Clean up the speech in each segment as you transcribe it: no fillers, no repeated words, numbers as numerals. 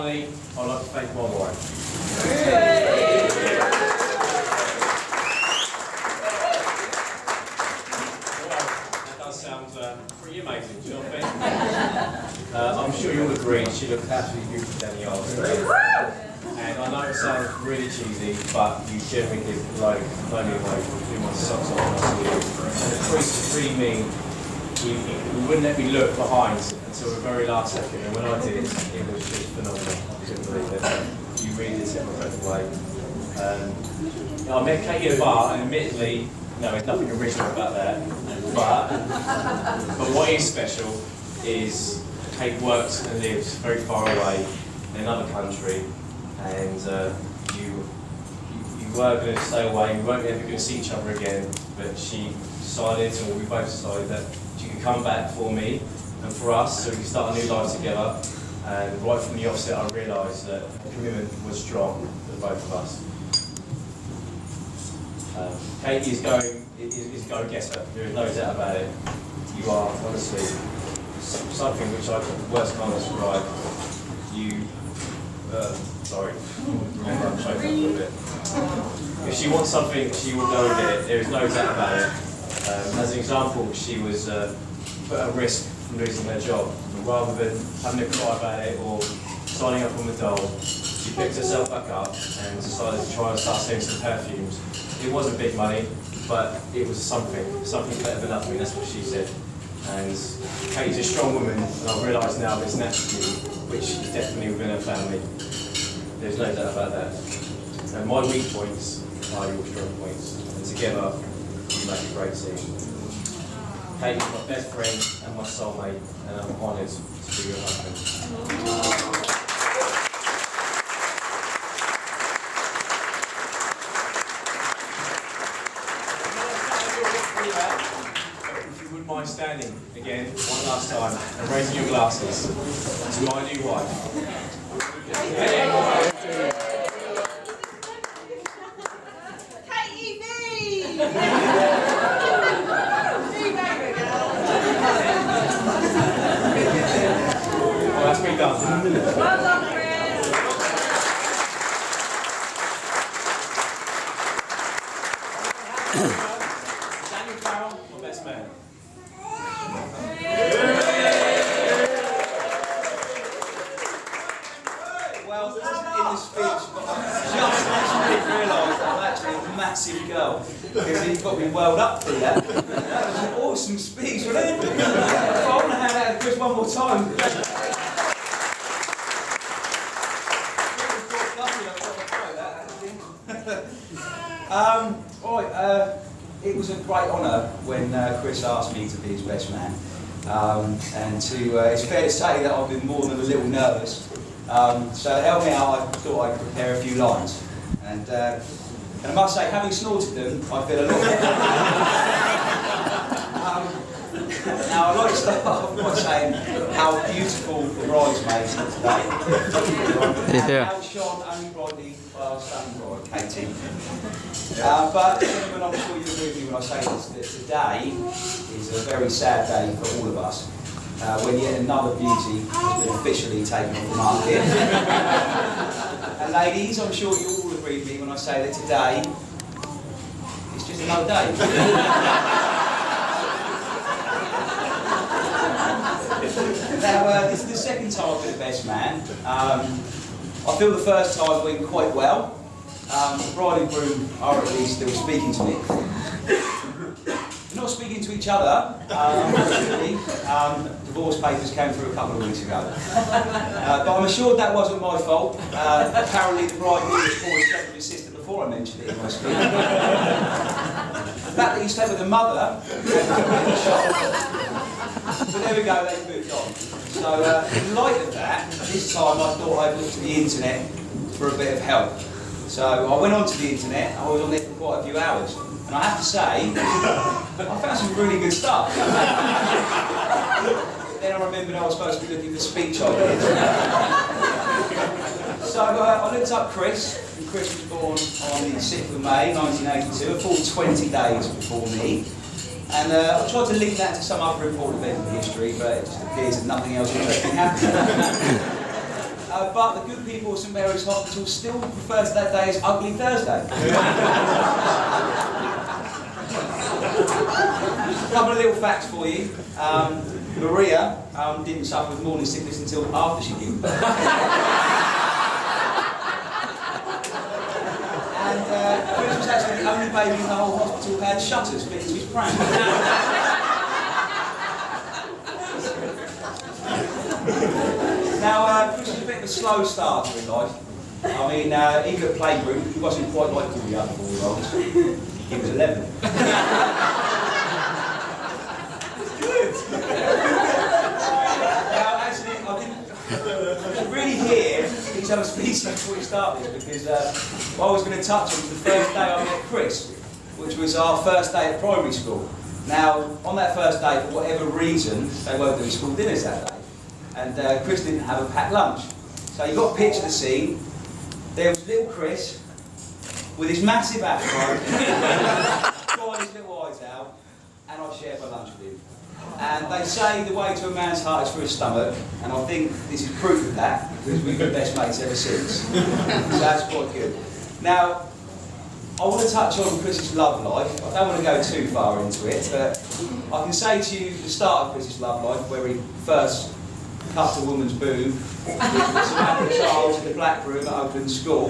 finally, I'd like to thank my wife. That does sound pretty amazing, do you know what I think? I'm sure you'll agree, she looked absolutely beautiful down the aisle today. And I know it sounds really cheesy, but you generally did blow me away with my socks off my sleeve. And the priest really mean he wouldn't let me look behind until the very last second, and when I did, it was just phenomenal. I couldn't believe it. You really did set my breath away. I met Katie at a bar, and admittedly, no, there's nothing original about that. But what is special is Kate works and lives very far away in another country, and you were going to stay away. We weren't ever going to see each other again, but she decided, or we both decided, that she could come back for me and for us, so we could start a new life together. And right from the offset, I realised that the commitment was strong for both of us. Katie is a go-getter. There is no doubt about it. You are honestly something which I worst can't describe. Sorry, remember I'm choking up a little bit. If she wants something, she will go and get it. There is no doubt about it. As an example, she was put at risk from losing her job. And rather than having to cry about it or signing up on the dole, she picked herself back up and decided to try and start selling some perfumes. It wasn't big money, but it was something better than nothing. That's what she said. And Katie's a strong woman, and I've realised now that it's natural, which is definitely within her family. There's no doubt about that. And my weak points are your strong points, and together we make a great team. Kate is my best friend and my soulmate, and I'm honoured to be your husband. If you wouldn't mind standing again one last time and raising your glasses to my new wife. Well, that's been done. Well done, Chris. Farrell, my best man. Well, in the speech, but I just actually realised I'm actually a massive girl. Because you've got me welled up through that. That was an awesome speech, wasn't it? I want to hand out to Chris one more time. It was a great honour when Chris asked me to be his best man, and it's fair to say that I've been more than a little nervous. So to help me out, I thought I'd prepare a few lines, and I must say, having snorted them, I feel a lot better. Now I'd like to start off by saying how beautiful the bridesmaids are today, and outshone only brightly by our stunning bride, Katie. But gentlemen, I'm sure you'll agree with me when I say this, that today is a very sad day for all of us, when yet another beauty has been officially taken off the market. And ladies, I'm sure you'll all agree with me when I say that today is just another day. Now, this is the second time I've been the best man. I feel the first time went quite well. The bride and groom are at least still speaking to me. They're not speaking to each other, unfortunately. Divorce papers came through a couple of weeks ago. But I'm assured that wasn't my fault. Apparently the bride knew the former step of his sister before I mentioned it in my speech. The fact that he stayed with the mother, but there we go, they've moved on. So in light of that, this time I thought I'd look to the internet for a bit of help. So I went onto the internet, I was on there for quite a few hours. And I have to say, I found some really good stuff. Then I remembered I was supposed to be looking for speech ideas. So I looked up Chris, and Chris was born on the 6th of May 1982, a full 20 days before me. And I tried to link that to some other important event in history, but it just appears that nothing else interesting happened. but the good people of St Mary's Hospital still refer to that day as Ugly Thursday. A couple of little facts for you. Maria didn't suffer with morning sickness until after she gave birth. And Chris was actually the only baby in the whole hospital who had shutters fitted to his pram. Now, Chris was a bit of a slow starter in life. I mean, even at playgroup, he wasn't quite like all the other 4-year-olds. He was 11. Now, actually, I didn't really hear each other's speeches before we started, because what I was going to touch on was the first day I met Chris, which was our first day at primary school. Now, on that first day, for whatever reason, they weren't doing school dinners that day. And Chris didn't have a packed lunch. So you got to picture the scene. There was little Chris with his massive afro, crying his little eyes out, and I shared my lunch with him. And they say the way to a man's heart is through his stomach, and I think this is proof of that, because we've been best mates ever since. So that's quite good. Now, I want to touch on Chris's love life. I don't want to go too far into it, but I can say to you the start of Chris's love life, where he first cut a woman's boob, smacked a child in the black room at Oakland School.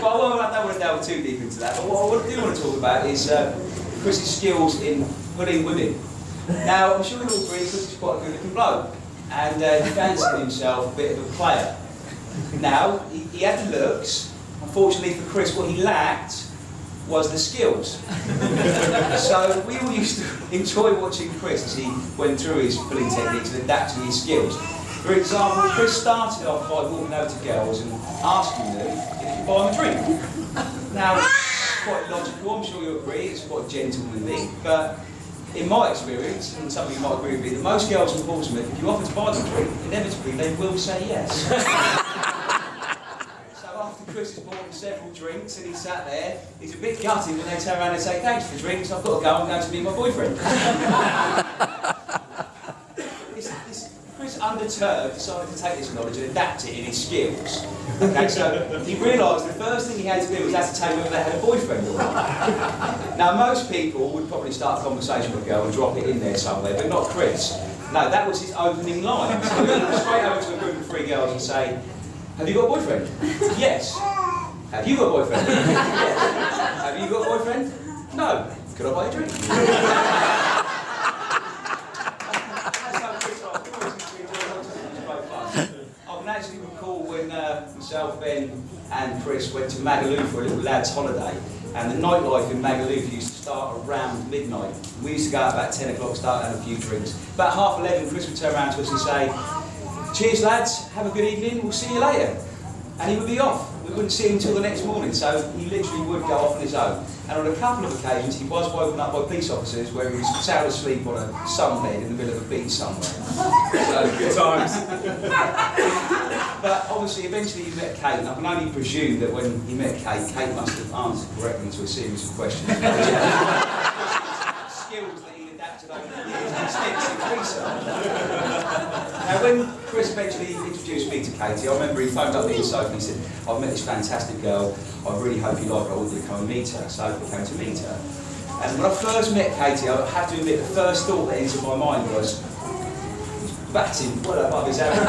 But I don't want to delve too deep into that. But what I do want to talk about is Chris's skills in pulling women. Now, I'm sure you'll all agree Chris is quite a good-looking bloke, and he fancied himself a bit of a player. Now, he had the looks. Unfortunately for Chris, what he lacked was the skills. So we all used to enjoy watching Chris as he went through his pulling techniques and adapting his skills. For example, Chris started off by walking over to girls and asking them if he could buy them a drink. Now, it's quite logical, I'm sure you'll agree, it's quite gentlemanly, but in my experience, and some of you might agree with me, that most girls in Portsmouth, if you offer to buy them a drink, inevitably they will say yes. Chris has bought him several drinks and he sat there. He's a bit gutted when they turn around and say, thanks for the drinks, I've got to go, I'm going to meet my boyfriend. Chris, undeterred, decided to take this knowledge and adapt it in his skills. Okay, so he realised the first thing he had to do was ascertain whether they had a boyfriend or not. Now, most people would probably start a conversation with a girl and drop it in there somewhere, but not Chris. No, that was his opening line. So he went straight over to a group of 3 girls and say, have you got a boyfriend? Yes. Have you got a boyfriend? Yes. Have you got a boyfriend? No. Could I buy a drink? I can actually recall when myself, Ben and Chris went to Magaluf for a little lad's holiday, and the nightlife in Magaluf used to start around midnight. We used to go out about 10 o'clock, start having a few drinks. About 11:30, Chris would turn around to us and say, cheers lads, have a good evening, we'll see you later. And he would be off. We wouldn't see him until the next morning, so he literally would go off on his own. And on a couple of occasions he was woken up by police officers where he was sound asleep on a sunbed in the middle of a beach somewhere. So, good times. But obviously eventually he met Kate, and I can only presume that when he met Kate, Kate must have answered correctly to a series of questions. Skills that he adapted over the years and extensive research. Now, when Chris eventually introduced me to Katie, I remember he phoned up me and Sophie and he said, I've met this fantastic girl, I really hope you like her, I want you to come and meet her. So we came to meet her. And when I first met Katie, I have to admit, the first thought that entered my mind was, batting well above his average.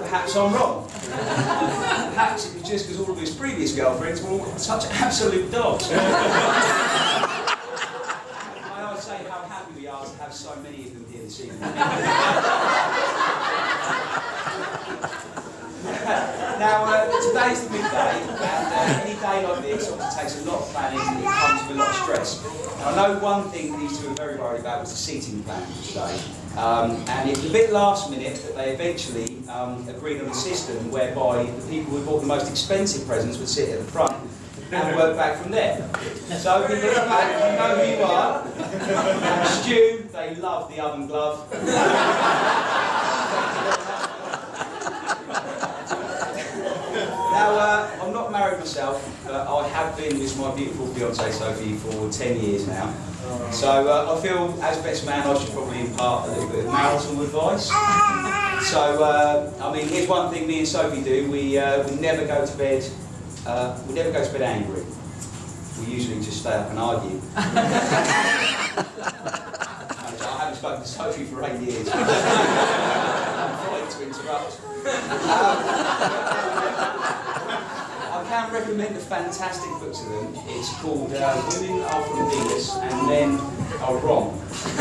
Perhaps I'm wrong. Perhaps it was just because all of his previous girlfriends were all such absolute dogs. Say how happy we are to have so many of them here this evening. Now, today's the big day, and any day like this obviously takes a lot of planning and it comes with a lot of stress. Now, I know one thing these two were very worried about was the seating plan for today. And it was a bit last minute that they eventually agreed on a system whereby the people who bought the most expensive presents would sit at the front and work back from there. So people at the back, you know who you are. And Stu, they love the oven glove. Now, I'm not married myself, but but I have been with my beautiful fiancée Sophie for 10 years now. So I feel, as best man, I should probably impart a little bit of marital advice. So, I mean, here's one thing me and Sophie do. We never go to bed. We never go to bed angry. We usually just stay up and argue. I haven't spoken to Sophie for 8 years. I'm trying to interrupt. I can recommend a fantastic book to them. It's called Women Are From Venus and Men Are Wrong. It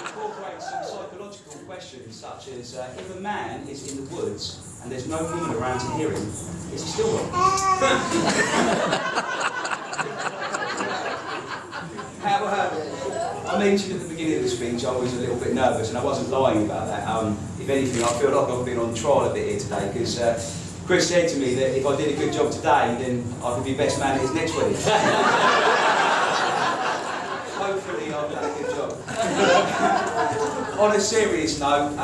incorporates some psychological questions such as if a man is in the woods and there's no woman around to hear him, is he still wrong? I mentioned at the beginning of the speech I was a little bit nervous, and I wasn't lying about that. If anything, I feel like I've been on trial a bit here today, because Chris said to me that if I did a good job today, then I could be best man at his next wedding. Hopefully I've done a good job. On a serious note,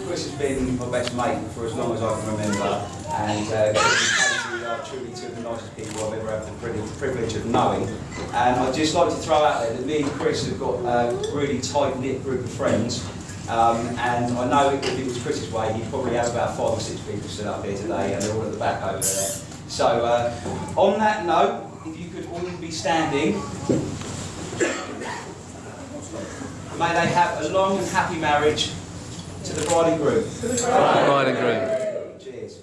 Chris has been my best mate for as long as I can remember, and we are truly two of the nicest people I've ever had the privilege of knowing. And I'd just like to throw out there that me and Chris have got a really tight-knit group of friends, and I know if it was Chris's way, he'd probably have about 5 or 6 people stood up here today, and they're all at the back over there. So, on that note, if you could all be standing, may they have a long and happy marriage to the bride and groom. Bride and groom. Cheers.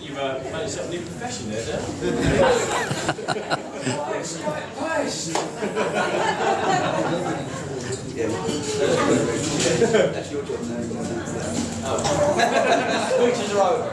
You've found yourself a new profession there, Dan. That's your job now. Oh. Speeches are over.